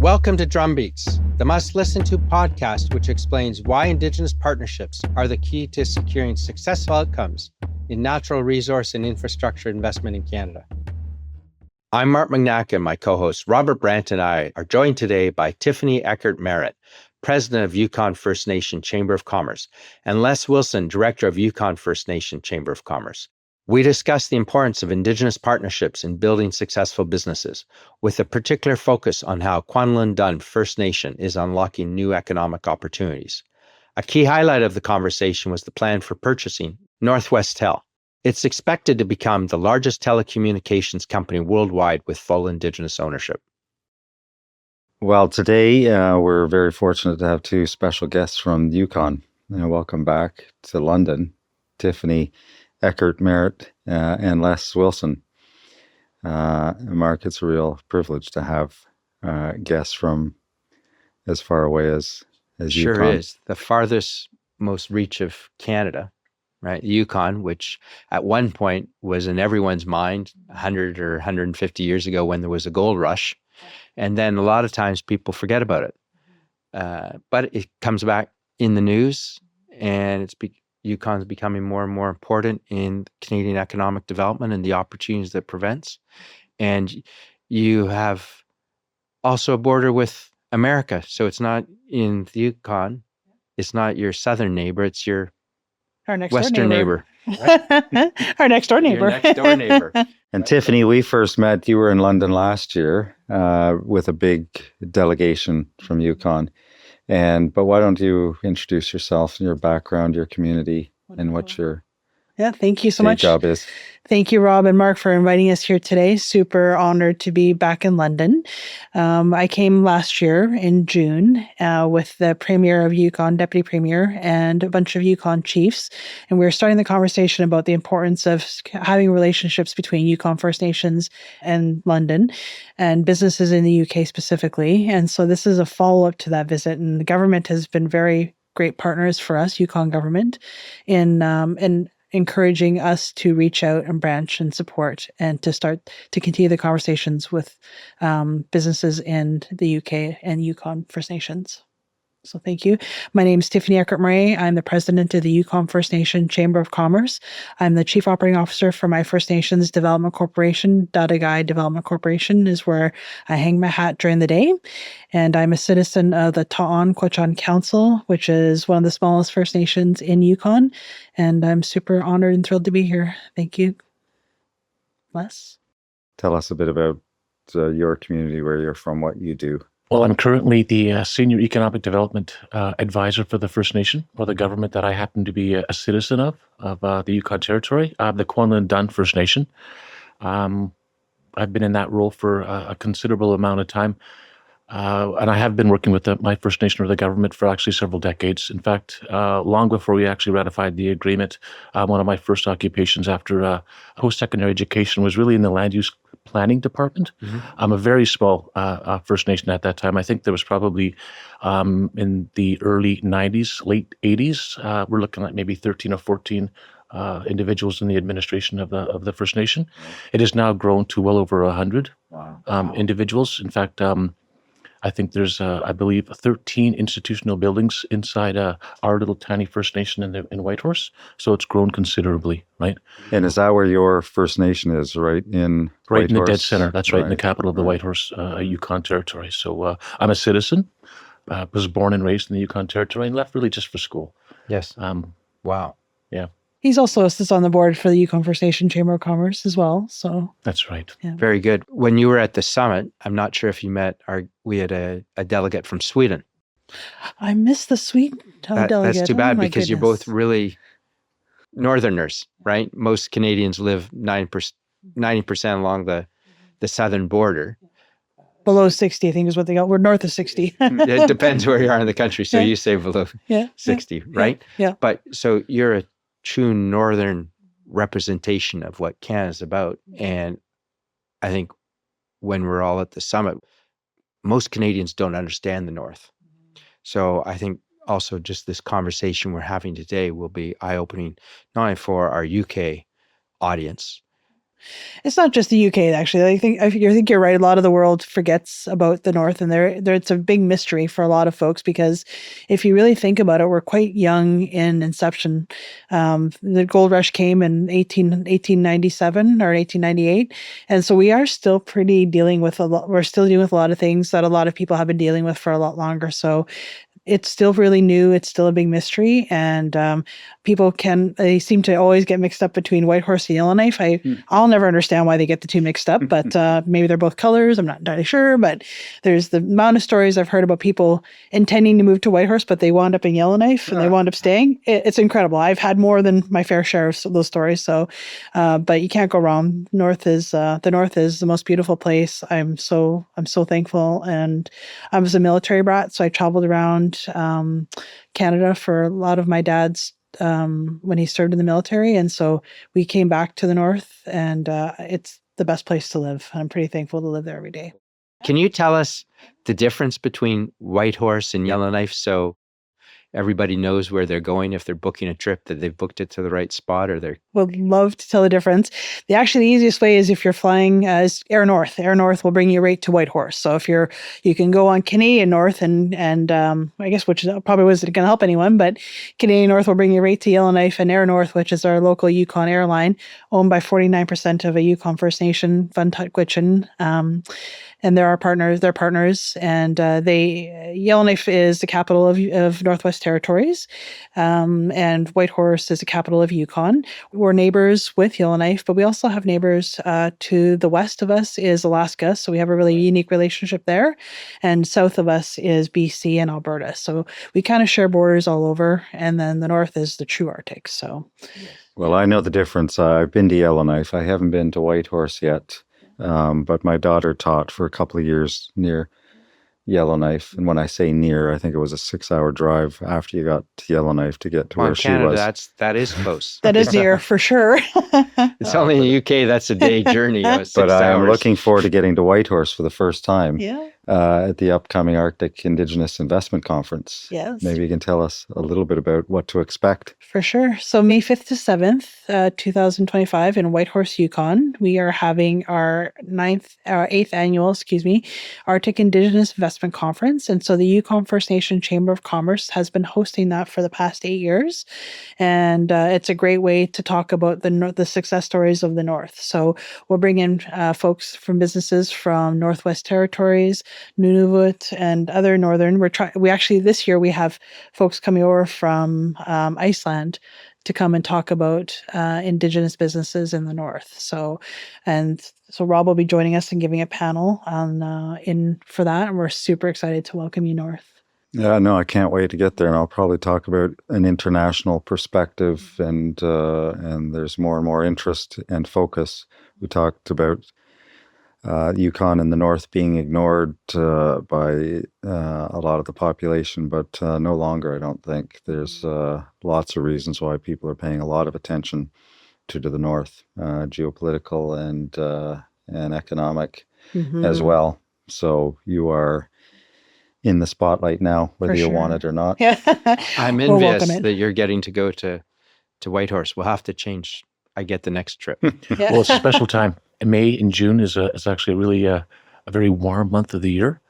Welcome to Drumbeats, the must-listen-to podcast which explains why Indigenous partnerships are the key to securing successful outcomes in natural resource and infrastructure investment in Canada. I'm Mark Magnac, and my co-host Robert Brandt and I are joined today by Tiffany Eckert-Meret, President of Yukon First Nation Chamber of Commerce, and Les Wilson, Director of Yukon First Nation Chamber of Commerce. We discuss the importance of Indigenous partnerships in building successful businesses, with a particular focus on how Kwanlin Dün First Nation is unlocking new economic opportunities. A key highlight of the conversation was the plan for purchasing Northwestel. It's expected to become the largest telecommunications company worldwide with full Indigenous ownership. Well, today we're very fortunate to have two special guests from Yukon. Welcome back to London, Tiffany Eckert-Meret and Les Wilson. Mark, it's a real privilege to have guests from as far away as Sure Yukon. Is. The farthest most reach of Canada, right? Yukon, which at one point was in everyone's mind 100 or 150 years ago when there was a gold rush. And then a lot of times people forget about it. But it comes back in the news, and Yukon's becoming more and more important in Canadian economic development and the opportunities that presents. And you have also a border with America. So it's not in the Yukon. It's not your southern neighbor. It's your western neighbor. Our next door neighbor. Your next door neighbor. And Tiffany, we first met, you were in London last year with a big delegation from Yukon. But why don't you introduce yourself and your background, your community, and what your thank you so much. job is. Thank you, Rob and Mark, for inviting us here today. Super honored to be back in London. I came last year in June with the Premier of Yukon, Deputy Premier, and a bunch of Yukon chiefs. And we were starting the conversation about the importance of having relationships between Yukon First Nations and London and businesses in the UK specifically. And so this is a follow-up to that visit. And the government has been very great partners for us, Yukon government, in encouraging us to reach out and branch and support and to start to continue the conversations with businesses in the UK and Yukon First Nations. So thank you. My name is Tiffany Eckert-Meret. I'm the president of the Yukon First Nation Chamber of Commerce. I'm the chief operating officer for my First Nations Development Corporation. Dadagai Development Corporation is where I hang my hat during the day. And I'm a citizen of the Ta'an Quechan Council, which is one of the smallest First Nations in Yukon. And I'm super honored and thrilled to be here. Thank you. Les? Tell us a bit about your community, where you're from, what you do. Well, I'm currently the Senior Economic Development Advisor for the First Nation, or the government that I happen to be a citizen of the Yukon Territory, the Kwanlin Dün First Nation. I've been in that role for a considerable amount of time, and I have been working with my First Nation or the government for actually several decades. In fact, long before we actually ratified the agreement, one of my first occupations after post-secondary education was really in the land use planning department. Mm-hmm. I'm a very small First Nation at that time. I think there was probably in the early 90s, late 80s, we're looking at maybe 13 or 14 individuals in the administration of the First Nation. It has now grown to well over 100 individuals. In fact, I think there's, I believe, 13 institutional buildings inside our little tiny First Nation in Whitehorse. So it's grown considerably, right? And is that where your First Nation is, right? Right Whitehorse? in the dead center. That's right in the capital of the Whitehorse, Yukon Territory. So I'm a citizen, was born and raised in the Yukon Territory, and left really just for school. Yes. Wow. Yeah. He's also sits on the board for the Yukon First Nation Chamber of Commerce as well. So that's right. Yeah. Very good. When you were at the summit, I'm not sure if you met we had a delegate from Sweden. I missed the Sweden delegate. That's too bad because you're both goodness. really northerners, right? Most Canadians live 90% along the southern border. Below 60, I think is what they got. We're north of 60. It depends where you are in the country. So you say below 60, right? Yeah. But so you're a true northern representation of what Canada's about. And I think when we're all at the summit, most Canadians don't understand the North. So I think also just this conversation we're having today will be eye-opening, not only for our UK audience, It's not just the UK, actually. I think you're right. A lot of the world forgets about the North, and it's a big mystery for a lot of folks because if you really think about it, we're quite young in inception. The gold rush came in 1897 or 1898, and so we are still dealing with a lot. We're still dealing with a lot of things that a lot of people have been dealing with for a lot longer. So it's still really new. It's still a big mystery, and they seem to always get mixed up between Whitehorse and Yellowknife. I'll never understand why they get the two mixed up, but maybe they're both colors. I'm not entirely sure, but there's the amount of stories I've heard about people intending to move to Whitehorse, but they wound up in Yellowknife and they wound up staying. It's incredible. I've had more than my fair share of those stories. So, but you can't go wrong. The North is the most beautiful place. I'm so thankful, and I was a military brat, so I traveled around Canada for a lot of my dad's when he served in the military, and so we came back to the North, and it's the best place to live. I'm pretty thankful to live there every day. Can you tell us the difference between Whitehorse and Yellowknife so everybody knows where they're going if they're booking a trip, that they've booked it to the right spot, or they're... Would love to tell the difference. The easiest way is if you're flying as Air North. Air North will bring you right to Whitehorse. So if you can go on Canadian North and I guess, which probably wasn't going to help anyone, but Canadian North will bring you right to Yellowknife, and Air North, which is our local Yukon airline, owned by 49% of a Yukon First Nation, Funtukwitchin. And they're partners, and Yellowknife is the capital of Northwest Territories, and Whitehorse is the capital of Yukon. We're neighbors with Yellowknife, but we also have neighbors to the west of us is Alaska, so we have a really unique relationship there, and south of us is BC and Alberta, so we kind of share borders all over, and then the north is the true Arctic. So, well, I know the difference. I've been to Yellowknife. I haven't been to Whitehorse yet. But my daughter taught for a couple of years near Yellowknife. And when I say near, I think it was a 6-hour drive after you got to Yellowknife to get to where Canada, she was. That is close. That is near for sure. It's only in the UK, that's a day journey. 6 But I'm hours. looking forward to getting to Whitehorse for the first time. Yeah. At the upcoming Arctic Indigenous Investment Conference. Yes. Maybe you can tell us a little bit about what to expect. For sure. So May 5th to 7th, 2025 in Whitehorse, Yukon, we are having our 8th annual, Arctic Indigenous Investment Conference. And so the Yukon First Nation Chamber of Commerce has been hosting that for the past 8 years. And it's a great way to talk about the success stories of the North. So we'll bring in folks from businesses from Northwest Territories, Nunavut, and other northern. We actually this year we have folks coming over from Iceland to come and talk about Indigenous businesses in the North. So Rob will be joining us and giving a panel for that, and we're super excited to welcome you north. Yeah, no, I can't wait to get there, and I'll probably talk about an international perspective, and there's more and more interest and focus. We talked about Yukon and the North being ignored by a lot of the population, but no longer, I don't think. There's lots of reasons why people are paying a lot of attention to the North, geopolitical and economic as well. So you are in the spotlight now, whether you want it or not. Yeah. I'm envious that you're getting to go to Whitehorse. We'll have to change. I get the next trip. Yeah. Well, it's a special time. May and June is actually really a very warm month of the year.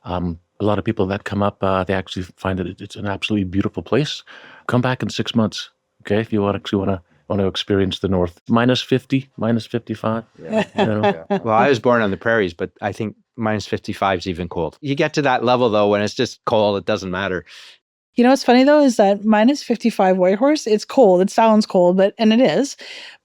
A lot of people that come up, they actually find that it's an absolutely beautiful place. Come back in 6 months, okay? If you want to experience the North. Minus 50, minus 55. Yeah. Well, I was born on the prairies, but I think minus 55 is even cold. You get to that level though, when it's just cold, it doesn't matter. You know what's funny though is that minus 55 Whitehorse, it's cold. It sounds cold, and it is.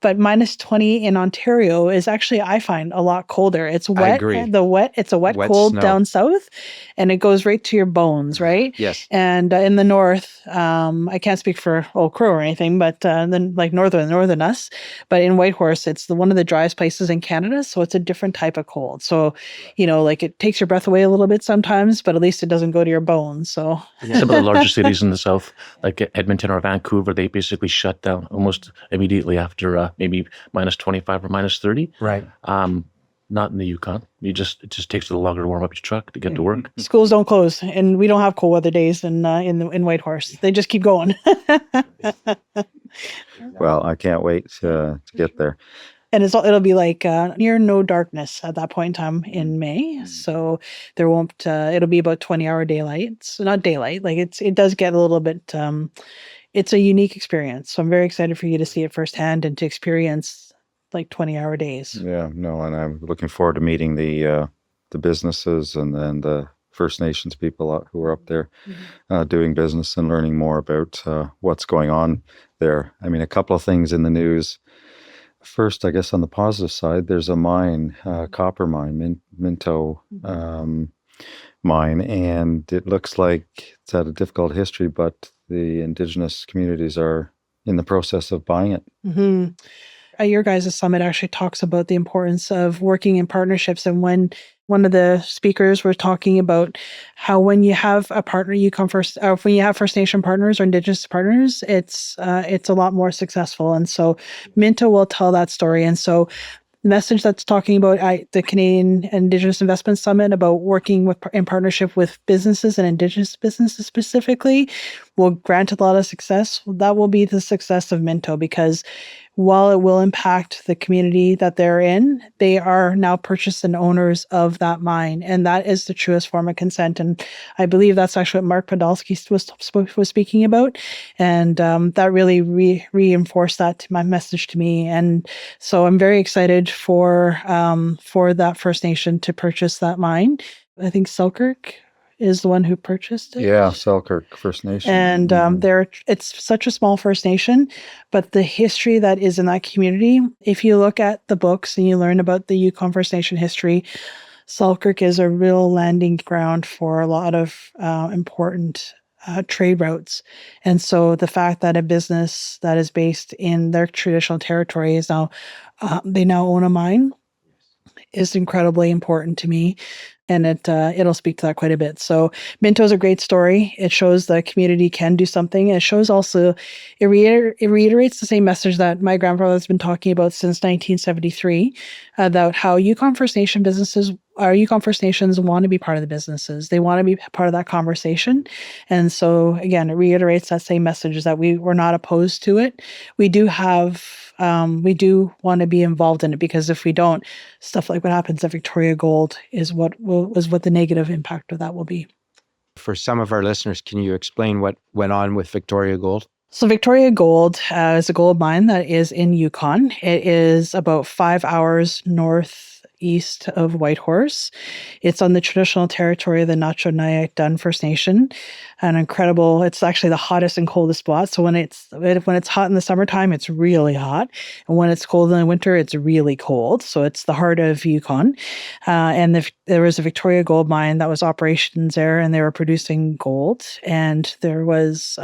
But minus 20 in Ontario is actually, I find, a lot colder. It's wet. I agree. It's a wet cold snow down south, and it goes right to your bones, right? Yes. And in the north, I can't speak for Old Crow or anything, but then like northern us. But in Whitehorse, it's one of the driest places in Canada, so it's a different type of cold. So, like it takes your breath away a little bit sometimes, but at least it doesn't go to your bones. So some of the larger cities in the south, like Edmonton or Vancouver, they basically shut down almost immediately after maybe minus 25 or minus 30. Right. Not in the Yukon. It just takes a little longer to warm up your truck to get to work. Schools don't close, and we don't have cold weather days in Whitehorse. They just keep going. Well, I can't wait to get there. And it'll be like near no darkness at that point in time in May. So there won't, it'll be about 20-hour daylight. So not daylight, like it does get a little bit, it's a unique experience. So I'm very excited for you to see it firsthand and to experience like 20-hour days. Yeah, no, and I'm looking forward to meeting the businesses and then the First Nations people who are up there doing business and learning more about what's going on there. I mean, a couple of things in the news. First, I guess on the positive side, there's a mine, copper mine, Minto Mine, and it looks like it's had a difficult history, but the Indigenous communities are in the process of buying it. Mm-hmm. Your guys' summit actually talks about the importance of working in partnerships. And when one of the speakers were talking about how when you have a partner, you come first, when you have First Nation partners or Indigenous partners, it's a lot more successful. And so Minto will tell that story. And so the message that's talking about the Canadian Indigenous Investment Summit about working in partnership with businesses and Indigenous businesses specifically will grant a lot of success. That will be the success of Minto, because while it will impact the community that they're in, they are now purchased and owners of that mine. And that is the truest form of consent. And I believe that's actually what Mark Podolsky was speaking about. And that really reinforced my message to me. And so I'm very excited for that First Nation to purchase that mine. I think Selkirk is the one who purchased it. Yeah, Selkirk First Nation. And it's such a small First Nation, but the history that is in that community, if you look at the books and you learn about the Yukon First Nation history, Selkirk is a real landing ground for a lot of important trade routes. And so the fact that a business that is based in their traditional territory is now, they now own a mine, is incredibly important to me. And it'll speak to that quite a bit. So Minto is a great story. It shows the community can do something. It shows also, it reiterates the same message that my grandfather has been talking about since 1973, about how Yukon First Nations want to be part of the businesses. They want to be part of that conversation. And so again, it reiterates that same message, is that we're not opposed to it. We do want to be involved in it, because if we don't, stuff like what happens at Victoria Gold is what the negative impact of that will be. For some of our listeners, can you explain what went on with Victoria Gold? So Victoria Gold is a gold mine that is in Yukon. It is about 5 hours northeast of Whitehorse. It's on the traditional territory of the Dun First Nation. It's actually the hottest and coldest spot. So when it's hot in the summertime, it's really hot. And when it's cold in the winter, it's really cold. So it's the heart of Yukon. And there was a Victoria Gold mine that was operations there, and they were producing gold. And there was,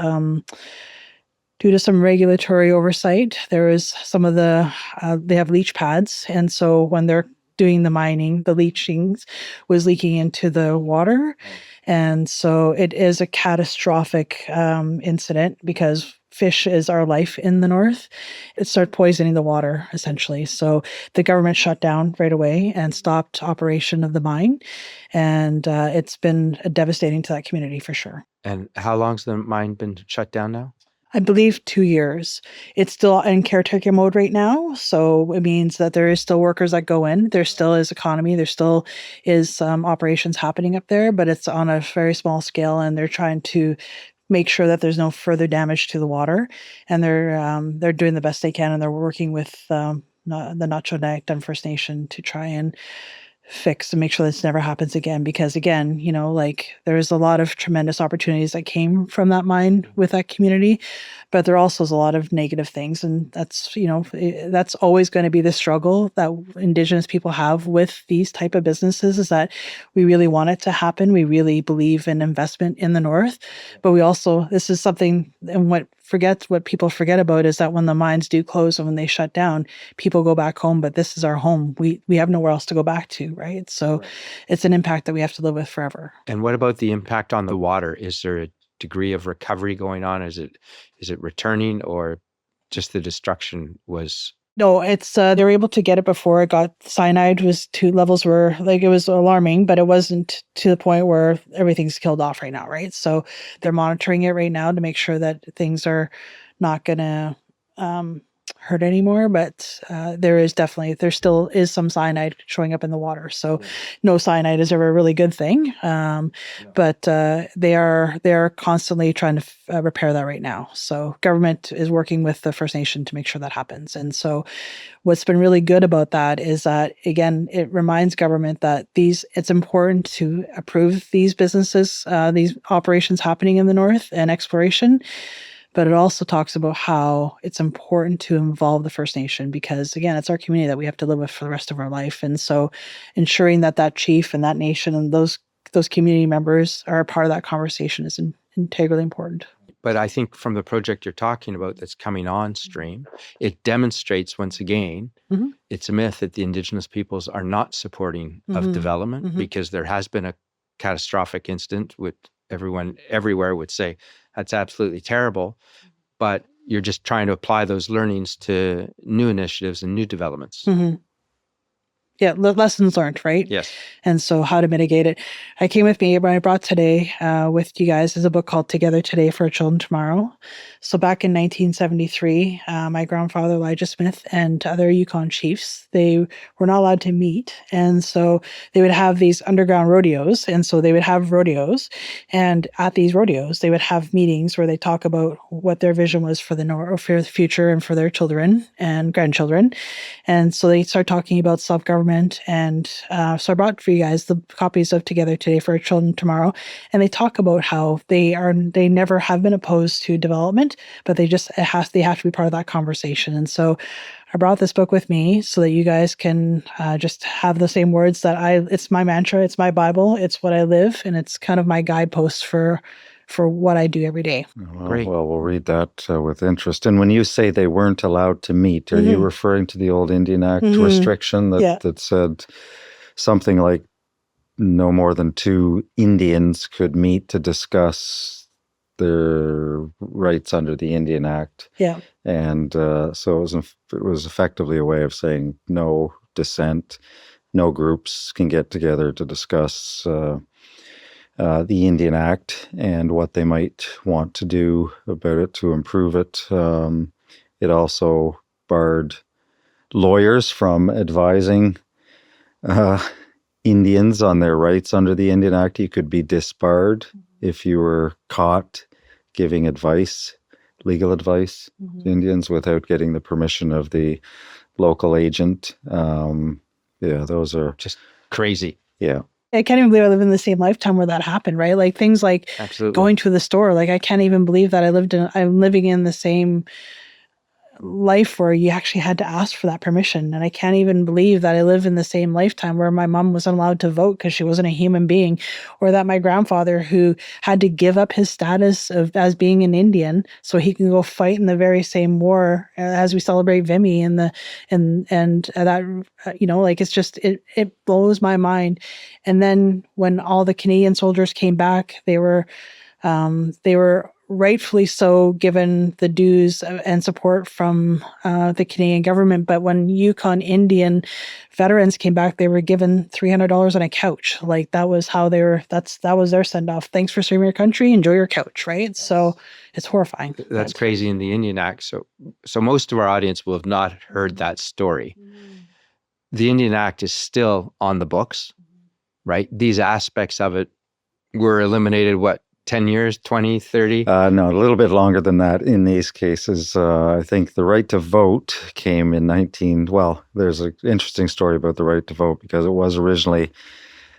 due to some regulatory oversight, there was some of they have leach pads. And so when they're doing the mining, the leachings was leaking into the water. And so it is a catastrophic incident, because fish is our life in the north. It started poisoning the water, essentially. So the government shut down right away and stopped operation of the mine. And it's been devastating to that community for sure. And how long's the mine been shut down now? I believe 2 years. It's still in caretaker mode right now. So it means that there is still workers that go in. There still is economy. There still is operations happening up there, but it's on a very small scale, and they're trying to make sure that there's no further damage to the water. And they're doing the best they can, and they're working with the Dun First Nation to try and fix and make sure this never happens again. Because again, there's a lot of tremendous opportunities that came from that mine with that community, but there also is a lot of negative things. And that's always going to be the struggle that Indigenous people have with these type of businesses, is that we really want it to happen. We really believe in investment in the North, but this is something, and what people forget about is that when the mines do close and when they shut down, people go back home, but this is our home. We have nowhere else to go back to, right? So it's an impact that we have to live with forever. And what about the impact on the water? Is there a degree of recovery going on? Is it returning, or just the destruction was? No, it's they were able to get it before it got cyanide. Levels were it was alarming, but it wasn't to the point where everything's killed off right now, right? So they're monitoring it right now to make sure that things are not gonna hurt anymore, but there still is some cyanide showing up in the water. So no cyanide is ever a really good thing. But they are constantly trying to repair that right now. So government is working with the First Nation to make sure that happens. And so what's been really good about that is that, again, it reminds government that it's important to approve these businesses, these operations happening in the north and exploration. But it also talks about how it's important to involve the First Nation because, again, it's our community that we have to live with for the rest of our life. And so ensuring that chief and that nation and those community members are a part of that conversation is integrally important. But I think from the project you're talking about that's coming on stream, it demonstrates once again, it's a myth that the Indigenous peoples are not supporting of development because there has been a catastrophic incident with everyone everywhere would say that's absolutely terrible, but you're just trying to apply those learnings to new initiatives and new developments. Yeah, lessons learned, right? Yes. And so how to mitigate it. I came with me, what I brought today with you guys is a book called Together Today for Children Tomorrow. So back in 1973, my grandfather, Elijah Smith, and other Yukon chiefs, they were not allowed to meet. And so they would have these underground rodeos. And so they would have rodeos. And at these rodeos, they would have meetings where they talk about what their vision was for the future and for their children and grandchildren. And so they start talking about self-government. And so I brought for you guys the copies of Together Today for Children Tomorrow. And they talk about how they never have been opposed to development, but they have to be part of that conversation. And so I brought this book with me so that you guys can just have the same words it's my mantra, it's my Bible, it's what I live, and it's kind of my guidepost for what I do every day. Great. Well, we'll read that with interest. And when you say they weren't allowed to meet, are you referring to the old Indian Act restriction that said something like no more than 2 Indians could meet to discuss their rights under the Indian Act? Yeah. And so it was effectively a way of saying no dissent, no groups can get together to discuss the Indian Act and what they might want to do about it to improve it. It also barred lawyers from advising Indians on their rights under the Indian Act. You could be disbarred if you were caught giving advice, legal advice to Indians without getting the permission of the local agent. Those are just crazy. Yeah. I can't even believe I live in the same lifetime where that happened, right? Like things like going to the store. Like I can't even believe that I'm living in the same life where you actually had to ask for that permission. And I can't even believe that I live in the same lifetime where my mom wasn't allowed to vote because she wasn't a human being, or that my grandfather, who had to give up his status as being an Indian so he can go fight in the very same war as we celebrate Vimy and that, like it's just, it blows my mind. And then when all the Canadian soldiers came back, they were rightfully so given the dues and support from the Canadian government. But when Yukon Indian veterans came back, they were given $300 on a couch. Like that was how that was their send off. Thanks for serving your country. Enjoy your couch. Right. So it's horrifying. That's crazy in the Indian Act. So most of our audience will have not heard that story. The Indian Act is still on the books, right? These aspects of it were eliminated, 10 years, 20, 30? No, a little bit longer than that in these cases. I think the right to vote came in there's an interesting story about the right to vote because it was originally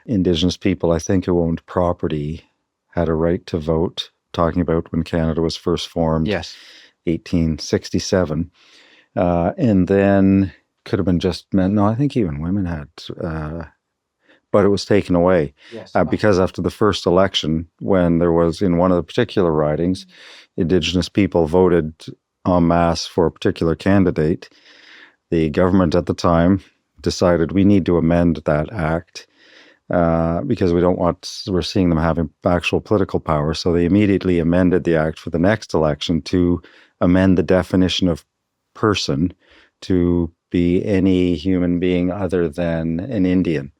Indigenous people, I think, who owned property had a right to vote, talking about when Canada was first formed, 1867. And then could have been just men. No, I think even women had but it was taken away because after the first election, when there was, in one of the particular ridings, Indigenous people voted en masse for a particular candidate. The government at the time decided we need to amend that act because we're seeing them having actual political power. So they immediately amended the act for the next election to amend the definition of person to be any human being other than an Indian.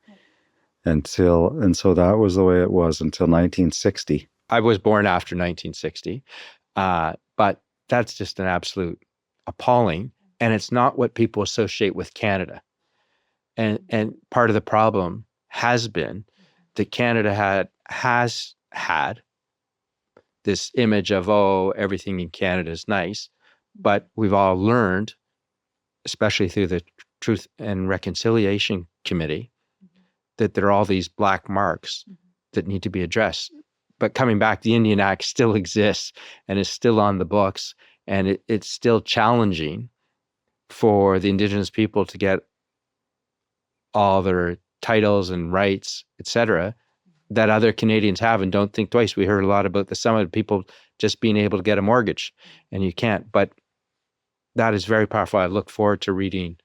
And so that was the way it was until 1960. I was born after 1960, but that's just an absolute appalling. and it's not what people associate with Canada. And part of the problem has been that Canada has had this image of, oh, everything in Canada is nice, but we've all learned, especially through the Truth and Reconciliation Committee, that there are all these black marks that need to be addressed. But coming back, the Indian Act still exists and is still on the books, and it's still challenging for the Indigenous people to get all their titles and rights, etc., that other Canadians have and don't think twice. We heard a lot about the summit, people just being able to get a mortgage, and you can't. But that is very powerful. I look forward to reading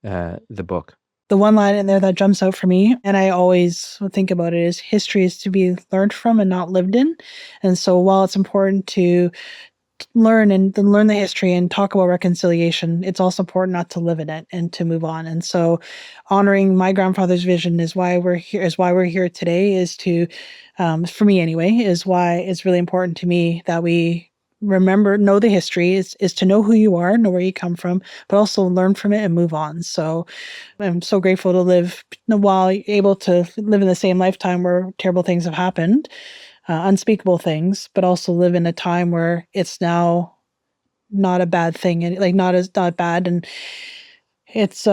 the book. The one line in there that jumps out for me, and I always think about it, is history is to be learned from and not lived in. And so while it's important to learn the history and talk about reconciliation, it's also important not to live in it and to move on. And so honoring my grandfather's vision is why we're here today, is to, for me anyway, is why it's really important to me that we know the history, is to know who you are, know where you come from, but also learn from it and move on. So I'm so grateful to live, while able to live in the same lifetime where terrible things have happened, unspeakable things, but also live in a time where it's now not a bad thing, and not bad. And it's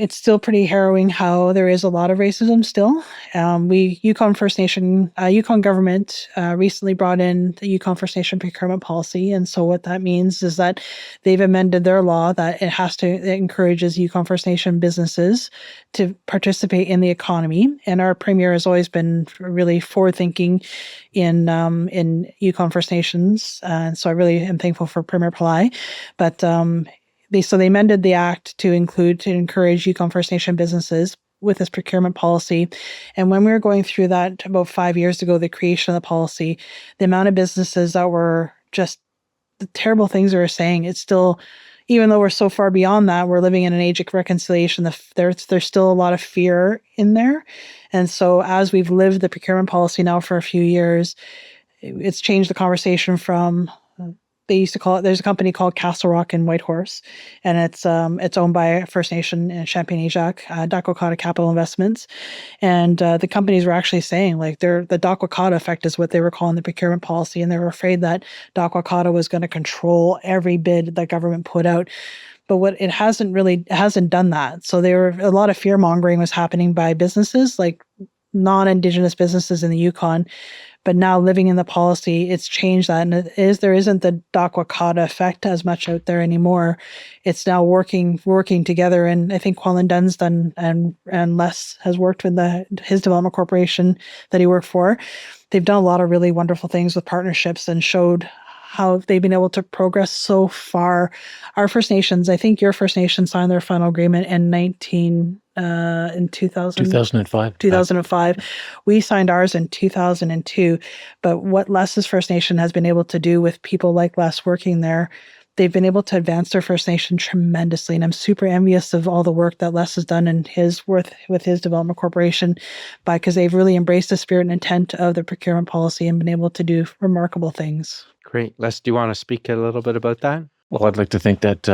still pretty harrowing how there is a lot of racism still. Yukon First Nation, Yukon government recently brought in the Yukon First Nation procurement policy. And so what that means is that they've amended their law that it encourages Yukon First Nation businesses to participate in the economy. And our premier has always been really forward-thinking in Yukon First Nations. And so I really am thankful for Premier Pillai. But they amended the act to encourage Yukon First Nation businesses with this procurement policy. And when we were going through that about 5 years ago, the creation of the policy, the amount of businesses that were just the terrible things they were saying, it's still, even though we're so far beyond that, we're living in an age of reconciliation, there's still a lot of fear in there. And so as we've lived the procurement policy now for a few years, it's changed the conversation from, they used to call it, there's a company called Castle Rock in Whitehorse, and it's owned by First Nation in Champagne-Ajac, Dakwakata Capital Investments. And the companies were actually saying, like, the Dakwakata effect is what they were calling the procurement policy, and they were afraid that Dakwakata was going to control every bid that government put out. But it hasn't done that. So a lot of fear mongering was happening by businesses, like non-Indigenous businesses in the Yukon. But now living in the policy, it's changed that. And there isn't the Dakwakata effect as much out there anymore. It's now working together. And I think Kwanlin Dun's done, and Les has worked with his development corporation that he worked for. They've done a lot of really wonderful things with partnerships and showed how they've been able to progress so far. Our First Nations, I think your First Nation signed their final agreement in 2005. 2005. We signed ours in 2002. But what Les's First Nation has been able to do with people like Les working there, they've been able to advance their First Nation tremendously. And I'm super envious of all the work that Les has done with his development corporation, because they've really embraced the spirit and intent of the procurement policy and been able to do remarkable things. Great. Les, do you want to speak a little bit about that? Well, I'd like to think that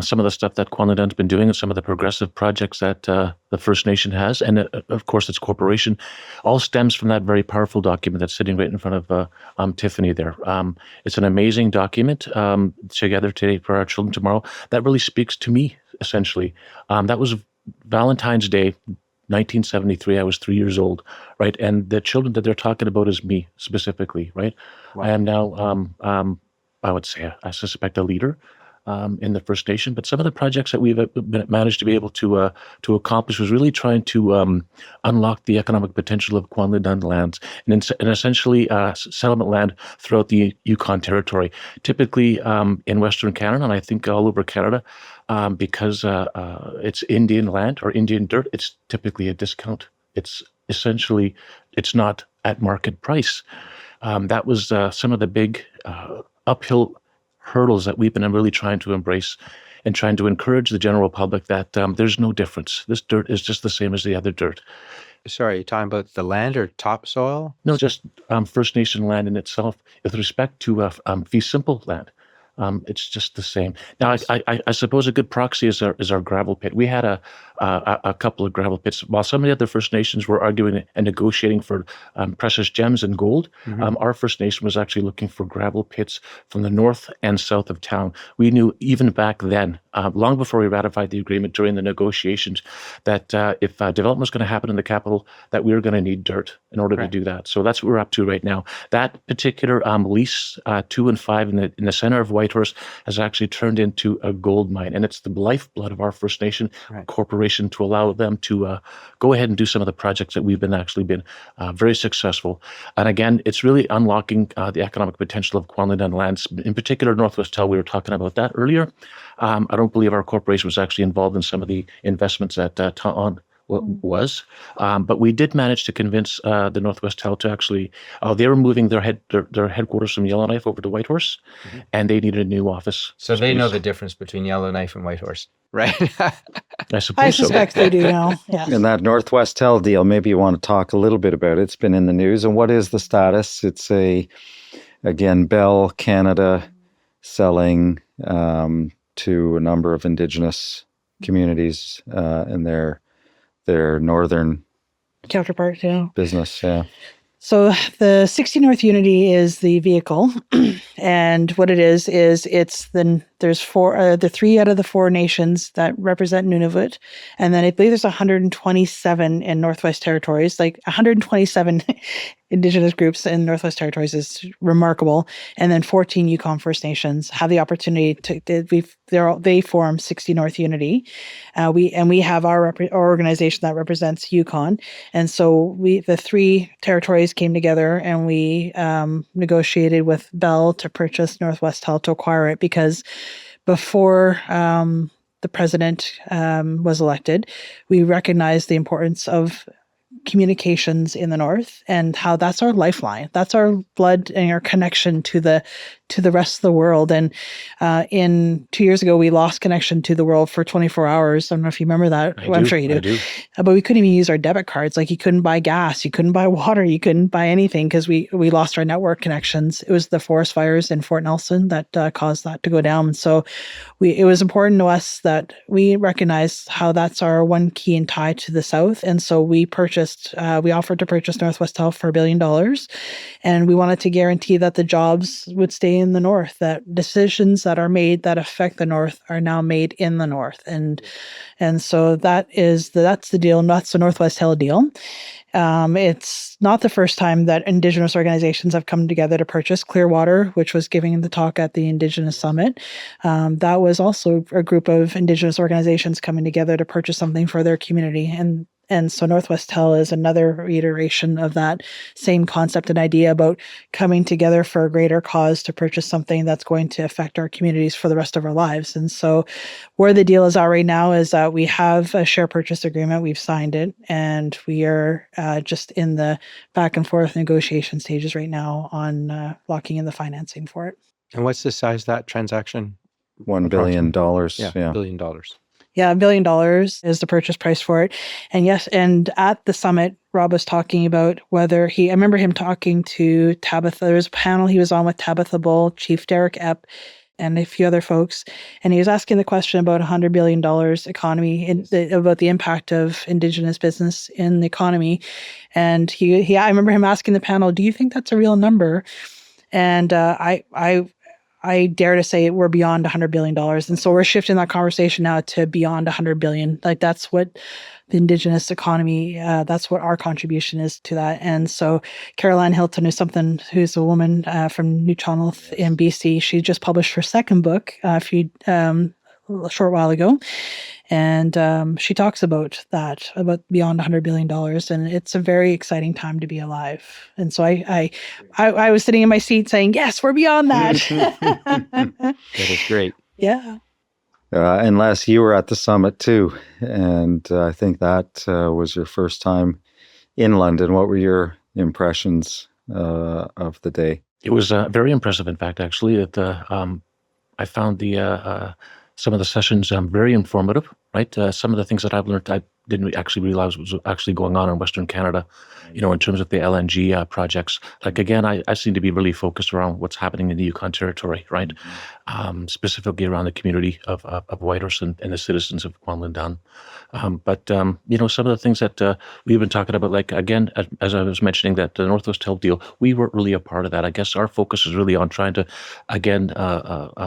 some of the stuff that Kwanlin Dun's been doing and some of the progressive projects that the First Nation has, and of course its corporation, all stems from that very powerful document that's sitting right in front of Tiffany there. It's an amazing document, Together Today for Our Children Tomorrow, that really speaks to me, essentially. That was Valentine's Day, 1973. I was 3 years old, right? And the children that they're talking about is me specifically, right? Wow. I am now, I would say, I suspect, a leader in the First Nation. But some of the projects that we've managed to be able to accomplish was really trying to unlock the economic potential of Kwanlin Dün lands and essentially settlement land throughout the Yukon territory, typically in Western Canada, and I think all over Canada. Because it's Indian land or Indian dirt, it's typically a discount. It's essentially, it's not at market price. That was some of the big uphill hurdles that we've been really trying to embrace and trying to encourage the general public that there's no difference. This dirt is just the same as the other dirt. Sorry, you're talking about the land or topsoil? No, just First Nation land in itself with respect to fee simple land. It's just the same. Now, I suppose a good proxy is our gravel pit. We had a couple of gravel pits. While some of the other First Nations were arguing and negotiating for precious gems and gold, our First Nation was actually looking for gravel pits from the north and south of town. We knew even back then, long before we ratified the agreement during the negotiations, that if development was going to happen in the capital, that we were going to need dirt in order to do that. So that's what we're up to right now. That particular lease 2 and 5 in the center of Whitehorse has actually turned into a gold mine, and it's the lifeblood of our First Nation corporation to allow them to go ahead and do some of the projects that we've been very successful. And again, it's really unlocking the economic potential of Kwanlin Dün lands, in particular Northwestel. We were talking about that earlier. I don't believe our corporation was actually involved in some of the investments that Ta'on was, but we did manage to convince the Northwestel to actually. They were moving their headquarters from Yellowknife over to Whitehorse, and they needed a new office. So they know the difference between Yellowknife and Whitehorse, right? I suppose I suspect they do now. Yes. And that Northwestel deal, maybe you want to talk a little bit about it. It's been in the news. And what is the status? It's again, Bell Canada selling to a number of Indigenous communities in their northern Counterpart, yeah. business. Yeah. So the 60 North Unity is the vehicle, and what it is it's there's the 3 out of the 4 nations that represent Nunavut, and then I believe there's 127 in Northwest Territories. Like 127 Indigenous groups in Northwest Territories is remarkable, and then 14 Yukon First Nations have the opportunity they form 60 North Unity. We have our organization that represents Yukon, and so the 3 territories came together and we negotiated with Bell to purchase Northwestel to acquire it, because before the president was elected, we recognized the importance of communications in the north and how that's our lifeline. That's our blood and our connection to the rest of the world. And in 2 years ago, we lost connection to the world for 24 hours. I don't know if you remember that. I'm sure you do. I do. But we couldn't even use our debit cards. Like, you couldn't buy gas, you couldn't buy water, you couldn't buy anything because we lost our network connections. It was the forest fires in Fort Nelson that caused that to go down. So it was important to us that we recognized how that's our one key and tie to the south. And so we offered to purchase Northwestel for $1 billion. And we wanted to guarantee that the jobs would stay in the north, that decisions that are made that affect the north are now made in the north. And so that's the deal. That's the Northwestel deal. It's not the first time that Indigenous organizations have come together to purchase. Clearwater, which was giving the talk at the Indigenous Summit, that was also a group of Indigenous organizations coming together to purchase something for their community. And so Northwestel is another reiteration of that same concept and idea about coming together for a greater cause to purchase something that's going to affect our communities for the rest of our lives. And so where the deal is at right now is that we have a share purchase agreement. We've signed it, and we are just in the back and forth negotiation stages right now on locking in the financing for it. And what's the size of that transaction? $1 billion. Yeah, $1 billion. Yeah, $1 billion is the purchase price for it. And yes, and at the summit, Rob was talking about I remember him talking to Tabitha. There was a panel he was on with Tabitha Bull, Chief Derek Epp, and a few other folks. And he was asking the question about $100 billion economy, about the impact of Indigenous business in the economy. And I remember him asking the panel, do you think that's a real number? And I dare to say we're beyond $100 billion. And so we're shifting that conversation now to beyond $100 billion. Like, that's what the Indigenous economy, that's what our contribution is to that. And so Caroline Hilton who's a woman from New Chonolth in BC. She just published her second book a short while ago. And she talks about beyond $100 billion. And it's a very exciting time to be alive. And so I was sitting in my seat saying, yes, we're beyond that. That is great. Yeah. And Les, you were at the summit too. And I think that was your first time in London. What were your impressions of the day? It was very impressive, in fact, actually. I found some of the sessions very informative, right? Some of the things that I've learned, didn't actually realize was actually going on in Western Canada, in terms of the LNG projects. Like, again, I seem to be really focused around what's happening in the Yukon Territory, right? Specifically around the community of Whitehorse and the citizens of Kwanlin Dün. But some of the things that we've been talking about, like, again, as I was mentioning, that the Northwestel deal, we weren't really a part of that. I guess our focus is really on trying to, again,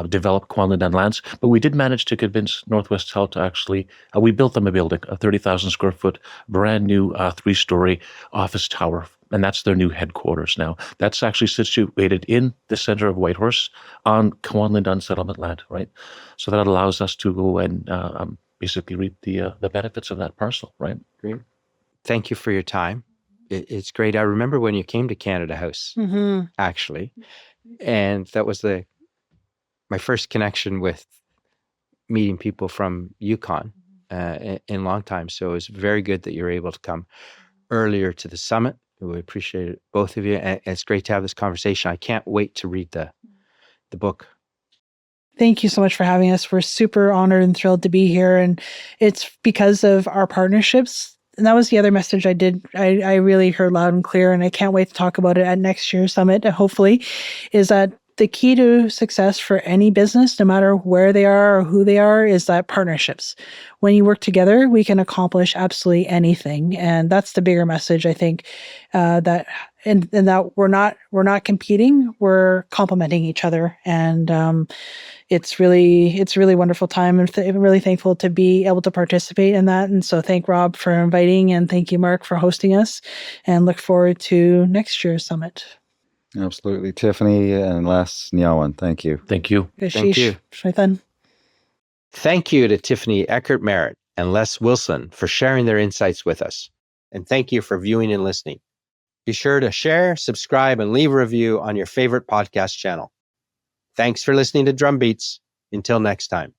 develop Kwanlin Dün lands. But we did manage to convince Northwestel to actually, we built them a building, a 30,000 square foot, brand new 3-story office tower. And that's their new headquarters now. That's actually situated in the center of Whitehorse on Kwanlin Dün settlement land, right? So that allows us to go and basically reap the benefits of that parcel, right? Great. Thank you for your time. It's great. I remember when you came to Canada House, actually, and that was my first connection with meeting people from Yukon in a long time. So it was very good that you were able to come earlier to the summit. We appreciate it, both of you. And it's great to have this conversation. I can't wait to read the book. Thank you so much for having us. We're super honored and thrilled to be here. And it's because of our partnerships. And that was the other message I really heard loud and clear. And I can't wait to talk about it at next year's summit, hopefully, is that the key to success for any business, no matter where they are or who they are, is that partnerships. When you work together, we can accomplish absolutely anything. And that's the bigger message, I think, that we're not competing, we're complementing each other. And it's really wonderful time, and I'm really thankful to be able to participate in that. And so thank Rob for inviting, and thank you, Mark, for hosting us, and look forward to next year's summit. Absolutely. Tiffany and Les Nyawan, thank you. Thank you. Thank you. Thank you to Tiffany Eckert-Meret and Les Wilson for sharing their insights with us. And thank you for viewing and listening. Be sure to share, subscribe, and leave a review on your favorite podcast channel. Thanks for listening to Drumbeats. Until next time.